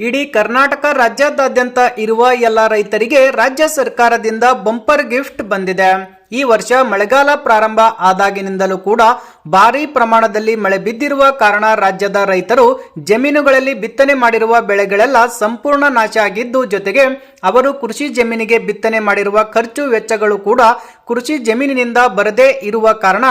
ಇಡೀ ಕರ್ನಾಟಕ ರಾಜ್ಯಾದ್ಯಂತ ಇರುವ ಎಲ್ಲ ರೈತರಿಗೆ ರಾಜ್ಯ ಸರ್ಕಾರದಿಂದ ಬಂಪರ್ ಗಿಫ್ಟ್ ಬಂದಿದೆ. ಈ ವರ್ಷ ಮಳೆಗಾಲ ಪ್ರಾರಂಭ ಆದಾಗಿನಿಂದಲೂ ಕೂಡ ಭಾರೀ ಪ್ರಮಾಣದಲ್ಲಿ ಮಳೆ ಬಿದ್ದಿರುವ ಕಾರಣ ರಾಜ್ಯದ ರೈತರು ಜಮೀನುಗಳಲ್ಲಿ ಬಿತ್ತನೆ ಮಾಡಿರುವ ಬೆಳೆಗಳೆಲ್ಲ ಸಂಪೂರ್ಣ ನಾಶ ಆಗಿದ್ದು, ಜೊತೆಗೆ ಅವರು ಕೃಷಿ ಜಮೀನಿಗೆ ಬಿತ್ತನೆ ಮಾಡಿರುವ ಖರ್ಚು ವೆಚ್ಚಗಳು ಕೂಡ ಕೃಷಿ ಜಮೀನಿನಿಂದ ಬರದೇ ಇರುವ ಕಾರಣ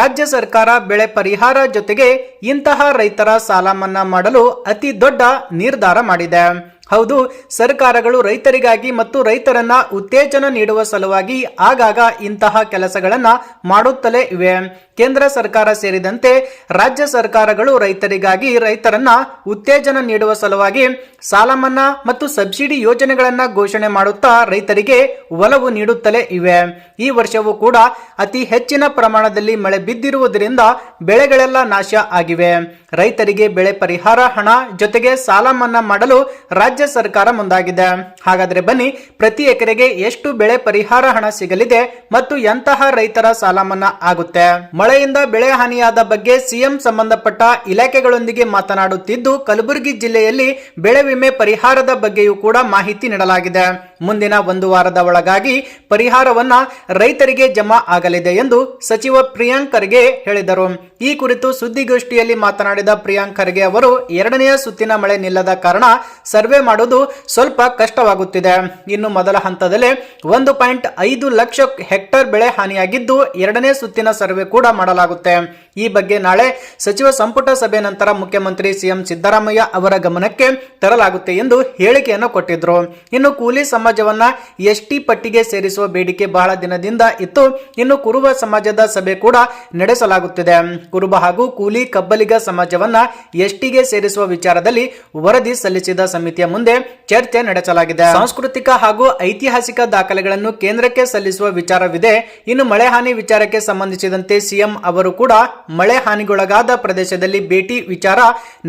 ರಾಜ್ಯ ಸರ್ಕಾರ ಬೆಳೆ ಪರಿಹಾರ ಜೊತೆಗೆ ಇಂತಹ ರೈತರ ಸಾಲ ಮನ್ನಾ ಮಾಡಲು ಅತಿ ದೊಡ್ಡ ನಿರ್ಧಾರ ಮಾಡಿದೆ. ಹೌದು, ಸರ್ಕಾರಗಳು ರೈತರಿಗಾಗಿ ಮತ್ತು ರೈತರನ್ನ ಉತ್ತೇಜನ ನೀಡುವ ಸಲುವಾಗಿ ಆಗಾಗ ಇಂತಹ ಕೆಲಸಗಳನ್ನ ಮಾಡುತ್ತಲೇ ಇವೆ. ಕೇಂದ್ರ ಸರ್ಕಾರ ಸೇರಿದಂತೆ ರಾಜ್ಯ ಸರ್ಕಾರಗಳು ರೈತರಿಗಾಗಿ ರೈತರನ್ನ ಉತ್ತೇಜನ ನೀಡುವ ಸಲುವಾಗಿ ಸಾಲ ಮನ್ನಾ ಮತ್ತು ಸಬ್ಸಿಡಿ ಯೋಜನೆಗಳನ್ನ ಘೋಷಣೆ ಮಾಡುತ್ತಾ ರೈತರಿಗೆ ಒಲವು ನೀಡುತ್ತಲೇ ಇವೆ. ಈ ವರ್ಷವೂ ಕೂಡ ಅತಿ ಹೆಚ್ಚಿನ ಪ್ರಮಾಣದಲ್ಲಿ ಮಳೆ ಬಿದ್ದಿರುವುದರಿಂದ ಬೆಳೆಗಳೆಲ್ಲ ನಾಶ ಆಗಿವೆ. ರೈತರಿಗೆ ಬೆಳೆ ಪರಿಹಾರ ಹಣ ಜೊತೆಗೆ ಸಾಲ ಮನ್ನಾ ಮಾಡಲು ರಾಜ್ಯ ಸರ್ಕಾರ ಮುಂದಾಗಿದೆ. ಹಾಗಾದ್ರೆ ಬನ್ನಿ, ಪ್ರತಿ ಎಕರೆಗೆ ಎಷ್ಟು ಬೆಳೆ ಪರಿಹಾರ ಹಣ ಸಿಗಲಿದೆ ಮತ್ತು ಎಂತಹ ರೈತರ ಸಾಲ ಮನ್ನಾ ಆಗುತ್ತೆ? ಮಳೆಯಿಂದ ಬೆಳೆ ಹಾನಿಯಾದ ಬಗ್ಗೆ ಸಿಎಂ ಸಂಬಂಧಪಟ್ಟ ಇಲಾಖೆಗಳೊಂದಿಗೆ ಮಾತನಾಡುತ್ತಿದ್ದು, ಕಲಬುರಗಿ ಜಿಲ್ಲೆಯಲ್ಲಿ ಬೆಳೆ ವಿಮೆ ಪರಿಹಾರದ ಬಗ್ಗೆಯೂ ಕೂಡ ಮಾಹಿತಿ ನೀಡಲಾಗಿದೆ. ಮುಂದಿನ 1 ವಾರದ ಒಳಗಾಗಿ ಪರಿಹಾರವನ್ನ ರೈತರಿಗೆ ಜಮಾ ಆಗಲಿದೆ ಎಂದು ಸಚಿವ ಪ್ರಿಯಾಂಕ್ ಖರ್ಗೆ ಹೇಳಿದರು. ಈ ಕುರಿತು ಸುದ್ದಿಗೋಷ್ಠಿಯಲ್ಲಿ ಮಾತನಾಡಿದ ಪ್ರಿಯಾಂಕ್ ಖರ್ಗೆ ಅವರು, 2ನೇ ಸುತ್ತಿನ ಮಳೆ ನಿಲ್ಲದ ಕಾರಣ ಸರ್ವೆ ಮಾಡುವುದು ಸ್ವಲ್ಪ ಕಷ್ಟವಾಗುತ್ತಿದೆ. ಇನ್ನು ಮೊದಲ ಹಂತದಲ್ಲೇ 1.5 ಲಕ್ಷ ಹೆಕ್ಟೇರ್ ಬೆಳೆ ಹಾನಿಯಾಗಿದ್ದು, 2ನೇ ಸುತ್ತಿನ ಸರ್ವೆ ಕೂಡ ಮಾಡಲಾಗುತ್ತೆ. ಈ ಬಗ್ಗೆ ನಾಳೆ ಸಚಿವ ಸಂಪುಟ ಸಭೆ ನಂತರ ಮುಖ್ಯಮಂತ್ರಿ ಸಿಎಂ ಸಿದ್ದರಾಮಯ್ಯ ಅವರ ಗಮನಕ್ಕೆ ತರಲಾಗುತ್ತೆ ಎಂದು ಹೇಳಿಕೆಯನ್ನು ಕೊಟ್ಟಿದ್ರು. ಇನ್ನು ಕೂಲಿ ಸಮಾಜವನ್ನ ಎಸ್ಟಿ ಪಟ್ಟಿಗೆ ಸೇರಿಸುವ ಬೇಡಿಕೆ ಬಹಳ ದಿನದಿಂದ ಇತ್ತು. ಇನ್ನು ಕುರುಬ ಸಮಾಜದ ಸಭೆ ಕೂಡ ನಡೆಸಲಾಗುತ್ತಿದೆ. ಕುರುಬ ಹಾಗೂ ಕೂಲಿ ಕಬ್ಬಲಿಗ ಸಮಾಜವನ್ನ ಎಸ್ಟಿಗೆ ಸೇರಿಸುವ ವಿಚಾರದಲ್ಲಿ ವರದಿ ಸಲ್ಲಿಸಿದ ಸಮಿತಿಯ ಮುಂದೆ ಚರ್ಚೆ ನಡೆಸಲಾಗಿದೆ. ಸಾಂಸ್ಕೃತಿಕ ಹಾಗೂ ಐತಿಹಾಸಿಕ ದಾಖಲೆಗಳನ್ನು ಕೇಂದ್ರಕ್ಕೆ ಸಲ್ಲಿಸುವ ವಿಚಾರವಿದೆ. ಇನ್ನು ಮಳೆ ಹಾನಿ ವಿಚಾರಕ್ಕೆ ಸಂಬಂಧಿಸಿದಂತೆ ಸಿಎಂ ಅವರು ಕೂಡ ಮಳೆ ಹಾನಿಗೊಳಗಾದ ಪ್ರದೇಶದಲ್ಲಿ ಭೇಟಿ ವಿಚಾರ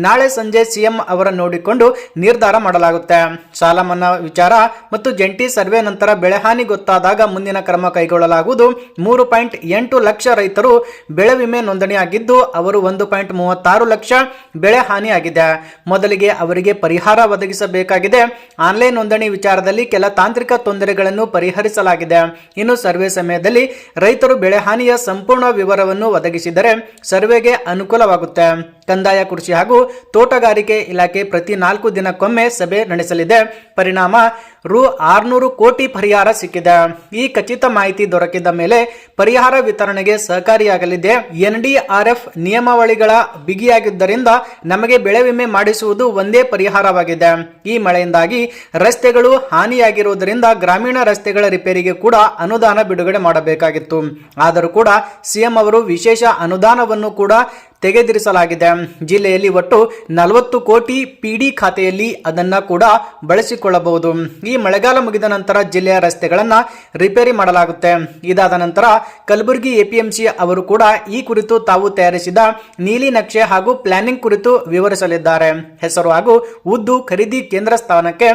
ನಾಳೆ ಸಂಜೆ ಸಿಎಂ ಅವರ ನೋಡಿಕೊಂಡು ನಿರ್ಧಾರ ಮಾಡಲಾಗುತ್ತೆ. ಸಾಲ ಮನ್ನಾ ವಿಚಾರ ಮತ್ತು ಜಂಟಿ ಸರ್ವೆ ನಂತರ ಬೆಳೆ ಹಾನಿ ಗೊತ್ತಾದಾಗ ಮುಂದಿನ ಕ್ರಮ ಕೈಗೊಳ್ಳಲಾಗುವುದು. 3.8 ಲಕ್ಷ ರೈತರು ಬೆಳೆ ವಿಮೆ ನೋಂದಣಿ ಆಗಿದ್ದು, ಅವರು 1.36 ಲಕ್ಷ ಬೆಳೆ ಹಾನಿಯಾಗಿದೆ. ಮೊದಲಿಗೆ ಅವರಿಗೆ ಪರಿಹಾರ ಒದಗಿಸಬೇಕಾಗಿದೆ. ಆನ್ಲೈನ್ ನೋಂದಣಿ ವಿಚಾರದಲ್ಲಿ ಕೆಲ ತಾಂತ್ರಿಕ ತೊಂದರೆಗಳನ್ನು ಪರಿಹರಿಸಲಾಗಿದೆ. ಇನ್ನು ಸರ್ವೆ ಸಮಯದಲ್ಲಿ ರೈತರು ಬೆಳೆ ಹಾನಿಯ ಸಂಪೂರ್ಣ ವಿವರವನ್ನು ಒದಗಿಸಿದರೆ ಸರ್ವೆಗೆ ಅನುಕೂಲವಾಗುತ್ತೆ. ಕಂದಾಯ, ಕೃಷಿ ಹಾಗೂ ತೋಟಗಾರಿಕೆ ಇಲಾಖೆ ಪ್ರತಿ 4 ದಿನಕ್ಕೊಮ್ಮೆ ಸಭೆ ನಡೆಸಲಿದೆ. ಪರಿಣಾಮ ರು 600 ಕೋಟಿ ಪರಿಹಾರ ಸಿಕ್ಕಿದೆ. ಈ ಖಚಿತ ಮಾಹಿತಿ ದೊರಕಿದ ಮೇಲೆ ಪರಿಹಾರ ವಿತರಣೆಗೆ ಸಹಕಾರಿಯಾಗಲಿದೆ. ಎನ್ಡಿಆರ್ಎಫ್ ನಿಯಮಾವಳಿಗಳ ಬಿಗಿಯಾಗಿದ್ದರಿಂದ ನಮಗೆ ಬೆಳೆ ವಿಮೆ ಮಾಡಿಸುವುದು ಒಂದೇ ಪರಿಹಾರವಾಗಿದೆ. ಈ ಮಳೆಯಿಂದಾಗಿ ರಸ್ತೆಗಳು ಹಾನಿಯಾಗಿರುವುದರಿಂದ ಗ್ರಾಮೀಣ ರಸ್ತೆಗಳ ರಿಪೇರಿಗೆ ಕೂಡ ಅನುದಾನ ಬಿಡುಗಡೆ ಮಾಡಬೇಕಾಗಿತ್ತು. ಆದರೂ ಕೂಡ ಸಿಎಂ ಅವರು ವಿಶೇಷ ಅನುದಾನವನ್ನು ಕೂಡ ತೆಗೆದಿರಿಸಲಾಗಿದೆ. ಜಿಲ್ಲೆಯಲ್ಲಿ ಒಟ್ಟು 40 ಕೋಟಿ ಪಿಡಿ ಖಾತೆಯಲ್ಲಿ ಅದನ್ನ ಕೂಡ ಬಳಸಿಕೊಳ್ಳಬಹುದು. ಈ ಮಳೆಗಾಲ ಮುಗಿದ ನಂತರ ಜಿಲ್ಲೆಯ ರಸ್ತೆಗಳನ್ನ ರಿಪೇರಿ ಮಾಡಲಾಗುತ್ತೆ. ಇದಾದ ನಂತರ ಕಲಬುರಗಿ ಎಪಿಎಂಸಿ ಅವರು ಕೂಡ ಈ ಕುರಿತು ತಾವು ತಯಾರಿಸಿದ ನೀಲಿ ನಕ್ಷೆ ಹಾಗೂ ಪ್ಲಾನಿಂಗ್ ಕುರಿತು ವಿವರಿಸಲಿದ್ದಾರೆ. ಹೆಸರು ಹಾಗೂ ಉದ್ದು ಖರೀದಿ ಕೇಂದ್ರ ಸ್ಥಾನಕ್ಕೆ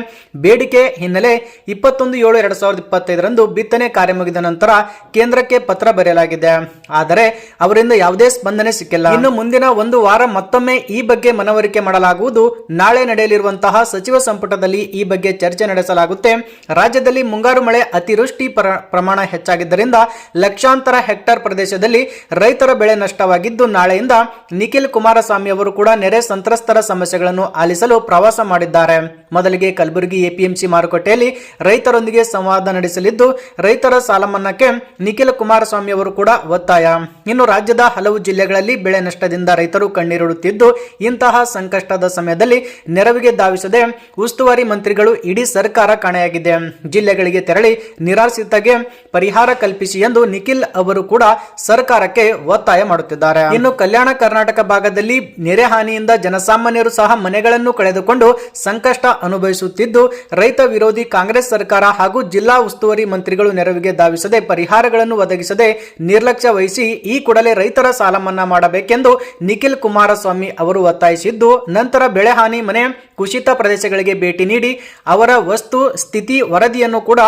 ಬೇಡಿಕೆ ಹಿನ್ನೆಲೆ 21/7/2025 ಬಿತ್ತನೆ ಕಾರ್ಯ ಮುಗಿದ ನಂತರ ಕೇಂದ್ರಕ್ಕೆ ಪತ್ರ ಬರೆಯಲಾಗಿದೆ. ಆದರೆ ಅವರಿಂದ ಯಾವುದೇ ಸ್ಪಂದನೆ ಸಿಕ್ಕಿಲ್ಲ. ಇನ್ನು ಮುಂದಿನ 1 ವಾರ ಮತ್ತೊಮ್ಮೆ ಈ ಬಗ್ಗೆ ಮನವರಿಕೆ ಮಾಡಲಾಗುವುದು. ನಾಳೆ ನಡೆಯಲಿರುವಂತಹ ಸಚಿವ ಸಂಪುಟದಲ್ಲಿ ಈ ಬಗ್ಗೆ ಚರ್ಚೆ ನಡೆಸಲಾಗುತ್ತೆ. ರಾಜ್ಯದಲ್ಲಿ ಮುಂಗಾರು ಮಳೆ ಅತಿವೃಷ್ಟಿ ಪ್ರಮಾಣ ಹೆಚ್ಚಾಗಿದ್ದರಿಂದ ಲಕ್ಷಾಂತರ ಹೆಕ್ಟೇರ್ ಪ್ರದೇಶದಲ್ಲಿ ರೈತರ ಬೆಳೆ ನಷ್ಟವಾಗಿದ್ದು, ನಾಳೆಯಿಂದ ನಿಖಿಲ್ ಕುಮಾರಸ್ವಾಮಿ ಅವರು ಕೂಡ ನೆರೆ ಸಂತ್ರಸ್ತರ ಸಮಸ್ಯೆಗಳನ್ನು ಆಲಿಸಲು ಪ್ರವಾಸ ಮಾಡಿದ್ದಾರೆ. ಮೊದಲಿಗೆ ಕಲಬುರಗಿ ಎಪಿಎಂಸಿ ಮಾರುಕಟ್ಟೆಯಲ್ಲಿ ರೈತರೊಂದಿಗೆ ಸಂವಾದ ನಡೆಸಲಿದ್ದು, ರೈತರ ಸಾಲ ಮನ್ನಾಕ್ಕೆ ನಿಖಿಲ್ ಕುಮಾರಸ್ವಾಮಿ ಅವರು ಕೂಡ ಒತ್ತಾಯ. ಇನ್ನು ರಾಜ್ಯದ ಹಲವು ಜಿಲ್ಲೆಗಳಲ್ಲಿ ಬೆಳೆ ನಷ್ಟದಿಂದ ರೈತರು ಕಣ್ಣೀರಿಡುತ್ತಿದ್ದು, ಇಂತಹ ಸಂಕಷ್ಟದ ಸಮಯದಲ್ಲಿ ನೆರವಿಗೆ ಧಾವಿಸದೆ ಉಸ್ತುವಾರಿ ಮಂತ್ರಿಗಳು ಇಡೀ ಸರ್ಕಾರ ಕಾಣೆಯಾಗಿದೆ. ಜಿಲ್ಲೆಗಳಿಗೆ ತೆರಳಿ ನಿರಾಶ್ರಿತರಿಗೆ ಪರಿಹಾರ ಕಲ್ಪಿಸಿ ಎಂದು ನಿಖಿಲ್ ಅವರು ಕೂಡ ಸರ್ಕಾರಕ್ಕೆ ಒತ್ತಾಯ ಮಾಡುತ್ತಿದ್ದಾರೆ. ಇನ್ನು ಕಲ್ಯಾಣ ಕರ್ನಾಟಕ ಭಾಗದಲ್ಲಿ ನೆರೆ ಹಾನಿಯಿಂದ ಜನಸಾಮಾನ್ಯರು ಸಹ ಮನೆಗಳನ್ನು ಕಳೆದುಕೊಂಡು ಸಂಕಷ್ಟ ಅನುಭವಿಸುತ್ತಿದ್ದು, ರೈತ ವಿರೋಧಿ ಕಾಂಗ್ರೆಸ್ ಸರ್ಕಾರ ಹಾಗೂ ಜಿಲ್ಲಾ ಉಸ್ತುವಾರಿ ಮಂತ್ರಿಗಳು ನೆರವಿಗೆ ಧಾವಿಸದೆ ಪರಿಹಾರಗಳನ್ನು ಒದಗಿಸದೆ ನಿರ್ಲಕ್ಷ್ಯ ವಹಿಸಿ ಈ ಕೂಡಲೇ ರೈತರ ಸಾಲ ಮನ್ನಾ ಮಾಡಬೇಕೆಂದು ನಿಖಿಲ್ ಕುಮಾರಸ್ವಾಮಿ ಅವರು ಒತ್ತಾಯಿಸಿದ್ದು, ನಂತರ ಬೆಳೆ ಹಾನಿ ಮನೆ ಕುಸಿತ ಪ್ರದೇಶಗಳಿಗೆ ಭೇಟಿ ನೀಡಿ ಅವರ ವಸ್ತು ಸ್ಥಿತಿ ವರದಿಯನ್ನು ಕೂಡ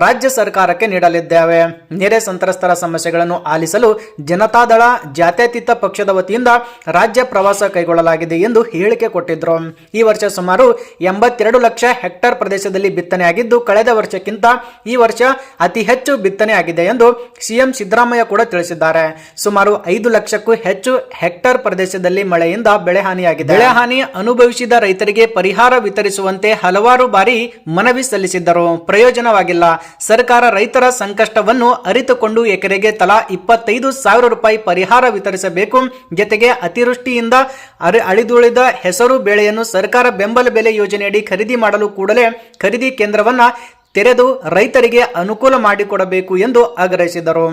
ರಾಜ್ಯ ಸರ್ಕಾರಕ್ಕೆ ನೀಡಲಿದ್ದೇವೆ. ನೆರೆ ಸಂತ್ರಸ್ತರ ಸಮಸ್ಯೆಗಳನ್ನು ಆಲಿಸಲು ಜನತಾದಳ ಜಾತ್ಯತೀತ ಪಕ್ಷದ ವತಿಯಿಂದ ರಾಜ್ಯ ಪ್ರವಾಸ ಕೈಗೊಳ್ಳಲಾಗಿದೆ ಎಂದು ಹೇಳಿಕೆ ಕೊಟ್ಟಿದ್ರು. ಈ ವರ್ಷ ಸುಮಾರು 82 ಲಕ್ಷ ಹೆಕ್ಟೇರ್ ಪ್ರದೇಶದಲ್ಲಿ ಬಿತ್ತನೆಯಾಗಿದ್ದು ಕಳೆದ ವರ್ಷಕ್ಕಿಂತ ಈ ವರ್ಷ ಅತಿ ಹೆಚ್ಚು ಬಿತ್ತನೆ ಆಗಿದೆ ಎಂದು ಸಿಎಂ ಸಿದ್ದರಾಮಯ್ಯ ಕೂಡ ತಿಳಿಸಿದ್ದಾರೆ. ಸುಮಾರು 5 ಲಕ್ಷಕ್ಕೂ ಹೆಚ್ಚು ಹೆಕ್ಟೇರ್ ಪ್ರದೇಶದಲ್ಲಿ ಮಳೆಯಿಂದ ಬೆಳೆ ಹಾನಿಯಾಗಿದೆ. ಬೆಳೆ ಹಾನಿ ಅನುಭವಿಸಿದ ರೈತರಿಗೆ ಪರಿಹಾರ ವಿತರಿಸುವಂತೆ ಹಲವಾರು ಬಾರಿ ಮನವಿ ಸಲ್ಲಿಸಿದ್ದರು. ಪ್ರಯೋಜನವಾಗಿಲ್ಲ. ಸರ್ಕಾರ ರೈತರ ಸಂಕಷ್ಟವನ್ನು ಅರಿತುಕೊಂಡು ಎಕರೆಗೆ ತಲಾ 25,000 ರೂಪಾಯಿ ಪರಿಹಾರ ವಿತರಿಸಬೇಕು. ಜತೆಗೆ ಅತಿವೃಷ್ಟಿಯಿಂದ ಅಳಿದುಳಿದ ಹೆಸರು ಬೆಳೆಯನ್ನು ಸರ್ಕಾರ ಬೆಂಬಲ ಬೆಲೆ ಯೋಜನೆಯಡಿ ಖರೀದಿ ಮಾಡಲು ಕೂಡಲೇ ಖರೀದಿ ಕೇಂದ್ರವನ್ನ ತೆರೆದು ರೈತರಿಗೆ ಅನುಕೂಲ ಮಾಡಿಕೊಡಬೇಕು ಎಂದು ಆಗ್ರಹಿಸಿದರು.